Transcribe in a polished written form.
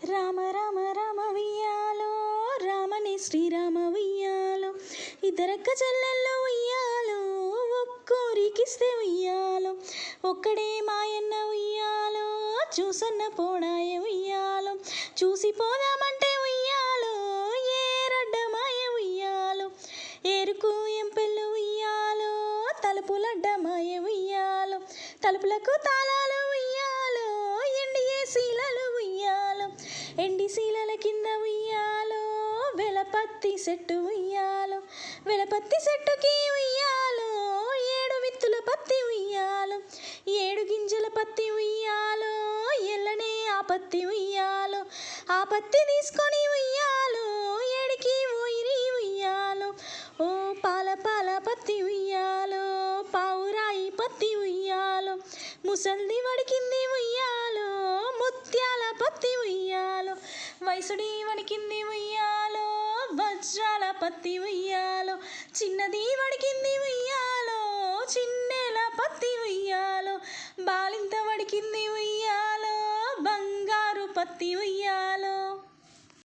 రామ రామ రామ ఉయ్యాలో రామని శ్రీరామ ఉయ్యాలో ఇద్దరక్క చెల్లెళ్ళు ఉయ్యాలో ఒక్కూరికిస్తే ఉయ్యాలో ఒక్కడే మాయన్న ఉయ్యాలో చూసన్న పోడాయ ఉయ్యాలో చూసి పోదామంటే ఉయ్యాలో ఏరడ్డ మాయ ఉయ్యాలో ఏరుకు ఎంపెళ్ళు ఉయ్యాలో తలుపులడ్డ మాయ ఉయ్యాలో తలుపులకు తాళాలు ఉయ్యాలో ఎండియే శీలలు ఉయ్యాలో ఎండి శీలల కింద ఉయ్యాలో వెలపత్తి చెట్టు ఉయ్యాలో వెలపత్తి చెట్టుకి ఉయ్యాలో ఏడు విత్తుల పత్తి ఉయ్యాలో ఏడు గింజల పత్తి ఉయ్యాలో ఎల్లనే ఆ పత్తి ఉయ్యాలో ఆ పత్తి తీసుకొని ఉయ్యాలో ఏడికి ఓయిరి ఉయ్యాలో ఓ పాల పాల పత్తి ఉయ్యాలో పావురాయి పత్తి ఉయ్యాలో ముసల్ది వడికింది ఉయ్యాలో ముత్యాల పత్తి ఉయ్యాలో వయసుడి వడికింది ఉయ్యాలో వజ్రాల పత్తి ఉయ్యాలో చిన్నది వడికింది ఉయ్యాలో చిన్నెల పత్తి ఉయ్యాలో బాలింత వడికింది ఉయ్యాలో బంగారు పత్తి ఉయ్యాలో.